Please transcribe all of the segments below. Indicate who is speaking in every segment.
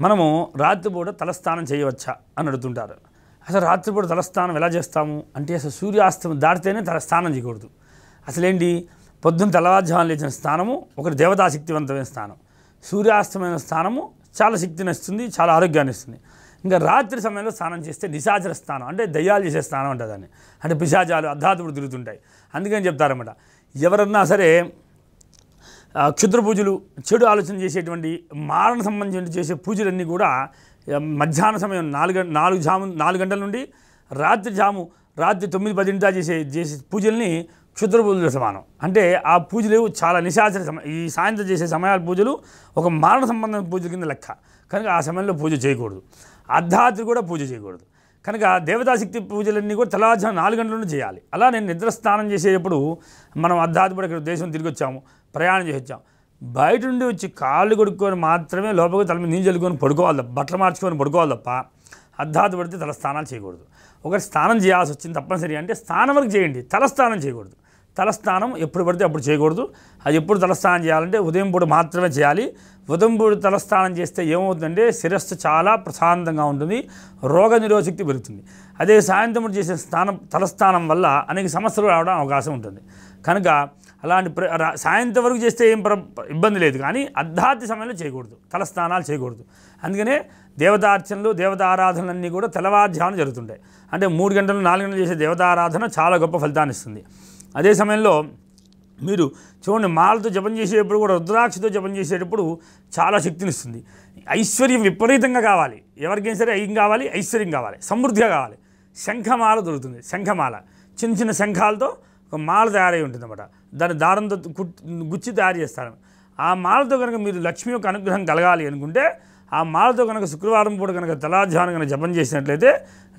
Speaker 1: మనము రాత్రిపూట తలస్నానం చేయవచ్చా అని అడుగుతుంటారు. అసలు రాత్రిపూట తలస్నానం ఎలా చేస్తాము అంటే అసలు సూర్యాస్తమం దాటితేనే స్నానం చేయకూడదు. అసలేంటి పొద్దున్న తెల్లవారుజామున లేచిన స్నానము ఒకటి దేవతాశక్తివంతమైన స్నానం. సూర్యాస్తమైన స్నానము చాలా శక్తిని ఇస్తుంది, చాలా ఆరోగ్యాన్ని ఇస్తుంది. ఇంకా రాత్రి సమయంలో స్నానం చేస్తే నిశాచర స్నానం అంటే దయ్యాలు చేసే స్నానం అంటే దాన్ని అంటే పిశాచాలు అర్ధాతుడు తిరుగుతుంటాయి. అందుకని చెప్తారన్నమాట. ఎవరన్నా సరే క్షుద్ర పూజలు చెడు ఆలోచన చేసేటువంటి మారణ సంబంధించి చేసే పూజలన్నీ కూడా మధ్యాహ్న సమయం 4 గంటల నుండి రాత్రి 9-10 చేసే పూజల్ని క్షుద్ర పూజలు సమానం. అంటే ఆ పూజలు చాలా నిశాచర ఈ సాయంత్రం చేసే సమయాల పూజలు ఒక మారణ సంబంధమైన పూజల కింద లెక్క. కనుక ఆ సమయంలో పూజ చేయకూడదు. అర్ధరాత్రి కూడా పూజ చేయకూడదు. కనుక దేవతాశక్తి పూజలన్నీ కూడా తెల్లవారుజామున 4 గంటల నుండి చేయాలి. అలా నేను నిద్ర స్నానం చేసేటప్పుడు మనం అర్ధరాత్రి కూడా ఇక్కడ దేశం తిరిగి వచ్చాము, ప్రయాణం చేసి వచ్చాము, బయట నుండి వచ్చి కాళ్ళు కొడుక్కొని మాత్రమే లోపలికి తల మీద నీళ్ళు చల్లుకొని పడుకోవాలి తప్ప, బట్టలు మార్చుకొని పడుకోవాలి తప్ప అర్ధరాత్రి పడితే తల స్నానాలు చేయకూడదు. ఒకటి స్నానం చేయాల్సి వచ్చింది తప్పనిసరి అంటే స్నానం వరకు చేయండి, తలస్నానం చేయకూడదు. తలస్నానం ఎప్పుడు పడితే అప్పుడు చేయకూడదు. అది ఎప్పుడు తలస్నానం చేయాలంటే ఉదయం పూట మాత్రమే చేయాలి. ఉదయం పూట తలస్నానం చేస్తే ఏమవుతుందంటే శిరస్సు చాలా ప్రశాంతంగా ఉంటుంది, రోగ నిరోధశక్తి పెరుగుతుంది. అదే సాయంత్రం చేసే తలస్నానం వల్ల అనేక సమస్యలు రావడం అవకాశం ఉంటుంది. కనుక అలాంటి సాయంత్రం వరకు చేస్తే ఏం ఇబ్బంది లేదు, కానీ అర్ధరాత్రి సమయంలో చేయకూడదు, తలస్నానాలు చేయకూడదు. అందుకనే దేవతార్చనలు దేవతారాధనలన్నీ కూడా తెల్లవారుజామున జరుగుతుంటాయి. అంటే 3 గంటలు 4 గంటలు చేసే దేవతారాధన చాలా గొప్ప ఫలితాన్ని ఇస్తుంది. అదే సమయంలో మీరు చూడండి, మాలతో జపం చేసేటప్పుడు కూడా రుద్రాక్షతో జపం చేసేటప్పుడు చాలా శక్తినిస్తుంది. ఐశ్వర్యం విపరీతంగా కావాలి, ఎవరికైనా సరే ఏం కావాలి, ఐశ్వర్యం కావాలి, సమృద్ధిగా కావాలి. శంఖమాల దొరుకుతుంది. శంఖమాల చిన్న చిన్న శంఖాలతో ఒక మాల తయారై ఉంటుంది అన్నమాట. దాన్ని దారంతో గుచ్చి తయారు చేస్తారు. ఆ మాలతో కనుక మీరు లక్ష్మి యొక్క అనుగ్రహం కలగాలి అనుకుంటే ఆ మాలతో కనుక శుక్రవారం పూట కనుక తెల్లవారుజామున కనుక జపం చేసినట్లయితే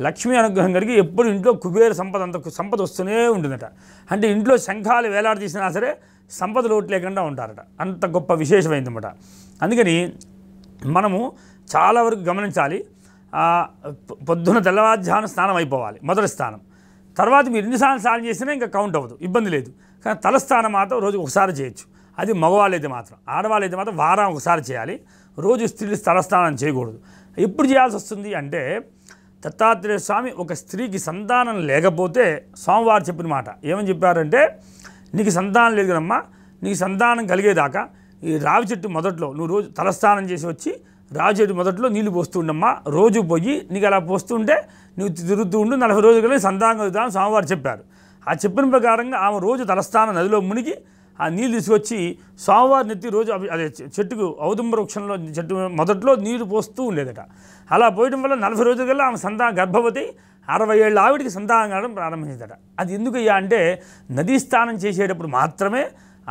Speaker 1: లక్ష్మీ అనుగ్రహం కలిగి ఎప్పుడు ఇంట్లో కుబేర సంపద వస్తూనే ఉంటుందట. అంటే ఇంట్లో శంఖాలు వేలాడదీసినా సరే సంపద లోటు లేకుండా ఉంటారట. అంత గొప్ప విశేషమైందన్నమాట. అందుకని మనము చాలా వరకు గమనించాలి. పొద్దున తెల్లవారుజామున స్నానం అయిపోవాలి, మొదటి స్నానం. తర్వాత మీరు ఎన్నిసార్లు స్నానం చేసినా ఇంకా కౌంట్ అవ్వదు, ఇబ్బంది లేదు. కానీ తలస్నానం మాత్రం రోజు ఒకసారి చేయొచ్చు. అది మగవాళ్ళైతే మాత్రం. ఆడవాళ్ళైతే మాత్రం వారం ఒకసారి చేయాలి. రోజు స్త్రీలు తలస్నానం చేయకూడదు. ఎప్పుడు చేయాల్సి వస్తుంది అంటే దత్తాత్రేయ స్వామి ఒక స్త్రీకి సంతానం లేకపోతే స్వామివారు చెప్పిన మాట ఏమని చెప్పారంటే, నీకు సంతానం లేదు కదమ్మా, నీకు సంతానం కలిగేదాకా ఈ రావి చెట్టు మొదట్లో నువ్వు రోజు తలస్నానం చేసి వచ్చి రావి చెట్టు మొదట్లో నీళ్లు పోస్తూ ఉండమ్మా. రోజు పోయి నీకు అలా పోస్తుంటే నువ్వు తిరుగుతూ ఉండు, 40 రోజులు కలిగి సంతానం కలుగుతామని స్వామివారు చెప్పారు. ఆ చెప్పిన ప్రకారంగా ఆమె రోజు తలస్నానం నదిలో మునిగి ఆ నీళ్ళు తీసుకొచ్చి స్వామివారి నెత్తి రోజు అదే చెట్టుకు ఔదుంబర వృక్షంలో చెట్టు మొదట్లో నీరు పోస్తూ ఉండేదట. అలా పోయడం వల్ల 40 రోజుల కల్లా ఆమె సంతానం గర్భవతి 60 ఏళ్ళ ఆవిడికి సంతానం కావడం ప్రారంభించిందట. అది ఎందుకయ్యా అంటే నదీ స్నానం చేసేటప్పుడు మాత్రమే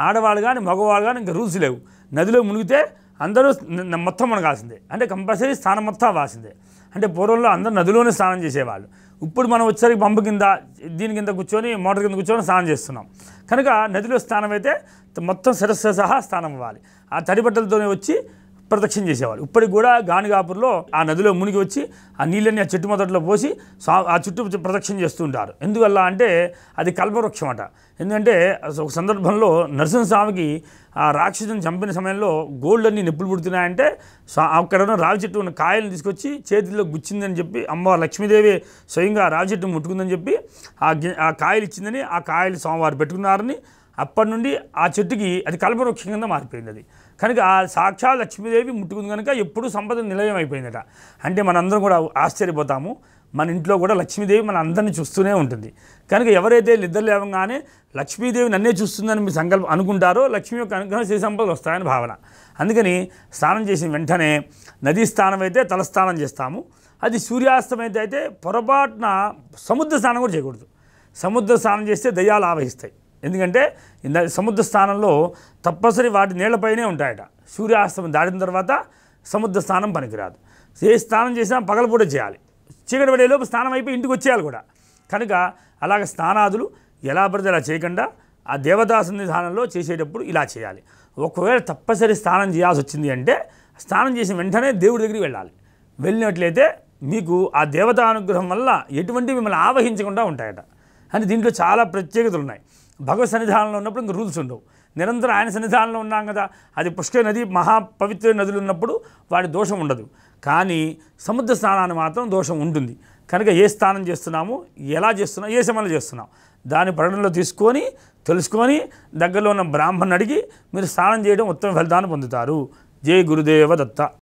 Speaker 1: ఆడవాళ్ళు కానీ మగవాళ్ళు కానీ ఇంకా రూల్స్ లేవు. నదిలో మునిగితే అందరూ మొత్తం మునగాల్సిందే, అంటే కంపల్సరీ స్నానం మొత్తం అవ్వాల్సిందే. అంటే పూర్వంలో అందరూ నదిలోనే స్నానం చేసేవాళ్ళు. ఇప్పుడు మనం వచ్చేసరికి పంపు కింద దీని కింద కూర్చొని మోటార్ కింద కూర్చొని స్నానం చేస్తున్నాం. కనుక నదిలో స్నానం అయితే మొత్తం శిరస్సు సహా స్నానం అవ్వాలి. ఆ తడి బట్టలతోనే వచ్చి ప్రదక్షిణ చేసేవాళ్ళు. ఇప్పటికి కూడా గానిగాపూర్లో ఆ నదిలో మునిగి వచ్చి ఆ నీళ్ళని ఆ చెట్టు మొదట్లో పోసి ఆ చుట్టూ ప్రదక్షిణ చేస్తూ ఉంటారు. ఎందువల్ల అంటే అది కల్పవృక్షం అట. ఎందుకంటే ఒక సందర్భంలో నరసింహస్వామికి ఆ రాక్షసుని చంపిన సమయంలో గోళ్ళన్నీ నొప్పులు పుడుతున్నాయంటే అక్కడ రావి చెట్టు ఉన్న కాయలను తీసుకొచ్చి చేతిలో గుచ్చిందని చెప్పి అమ్మవారు లక్ష్మీదేవి స్వయంగా రావి చెట్టు ముట్టుకుందని చెప్పి ఆ కాయలు ఇచ్చిందని ఆ కాయలు స్వామివారు పెట్టుకున్నారని అప్పటి నుండి ఆ చెట్టుకి అది కల్పవృక్షం కింద మారిపోయింది. అది కనుక ఆ సాక్షాత్ లక్ష్మీదేవి ముట్టుకుంది కనుక ఎప్పుడు సంపద నిలయం అయిపోయిందట. అంటే మనందరం కూడా ఆశ్చర్యపోతాము. మన ఇంట్లో కూడా లక్ష్మీదేవి మన అందరినీ చూస్తూనే ఉంటుంది. కనుక ఎవరైతే నిద్ర లేవగానే లక్ష్మీదేవి నన్నే చూస్తుందని మీ సంకల్పం అనుకుంటారో లక్ష్మీ యొక్క అనుగ్రహం శ్రీ సంపదలు వస్తాయని భావన. అందుకని స్నానం చేసిన వెంటనే నదీ స్నానం అయితే తలస్నానం చేస్తాము. అది సూర్యాస్తమైతే అయితే పొరపాటున సముద్ర స్నానం కూడా చేయకూడదు. సముద్ర స్నానం చేస్తే దయ్యాలు ఆవహిస్తాయి. ఎందుకంటే సముద్ర స్నానంలో తప్పనిసరి వాటి నీళ్లపైనే ఉంటాయట. సూర్యాస్తమం దాటిన తర్వాత సముద్ర స్నానం పనికిరాదు. ఏ స్నానం చేసినా పగలపూట చేయాలి. చీకటి పడేలోపు స్నానం అయిపోయి ఇంటికి వచ్చేయాలి కూడా. కనుక అలాగ స్నానాదులు ఎలా పడితే అలా చేయకుండా ఆ దేవతా సన్నిధానంలో చేసేటప్పుడు ఇలా చేయాలి. ఒకవేళ తప్పనిసరి స్నానం చేయాల్సి వచ్చింది అంటే స్నానం చేసిన వెంటనే దేవుడి దగ్గరికి వెళ్ళాలి. వెళ్ళినట్లయితే మీకు ఆ దేవతా అనుగ్రహం వల్ల ఎటువంటి మిమ్మల్ని ఆవహించకుండా ఉంటాయట. అంటే దీంట్లో చాలా ప్రత్యేకతలు ఉన్నాయి. భగవత్ సన్నిధానంలో ఉన్నప్పుడు ఇంకా రూల్స్ ఉండవు. నిరంతరం ఆయన సన్నిధానంలో ఉన్నాం కదా, అది పుష్కర నది మహాపవిత్ర నదులు ఉన్నప్పుడు వాటి దోషం ఉండదు. కానీ సముద్ర స్నానాన్ని మాత్రం దోషం ఉంటుంది. కనుక ఏ స్నానం చేస్తున్నాము, ఎలా చేస్తున్నాం, ఏ సమయంలో చేస్తున్నాం దాని పరిగణలో తీసుకొని తెలుసుకొని దగ్గరలో ఉన్న బ్రాహ్మణ్ణి అడిగి మీరు స్నానం చేయడం ఉత్తమ ఫలితాన్ని పొందుతారు. జై గురుదేవ దత్త.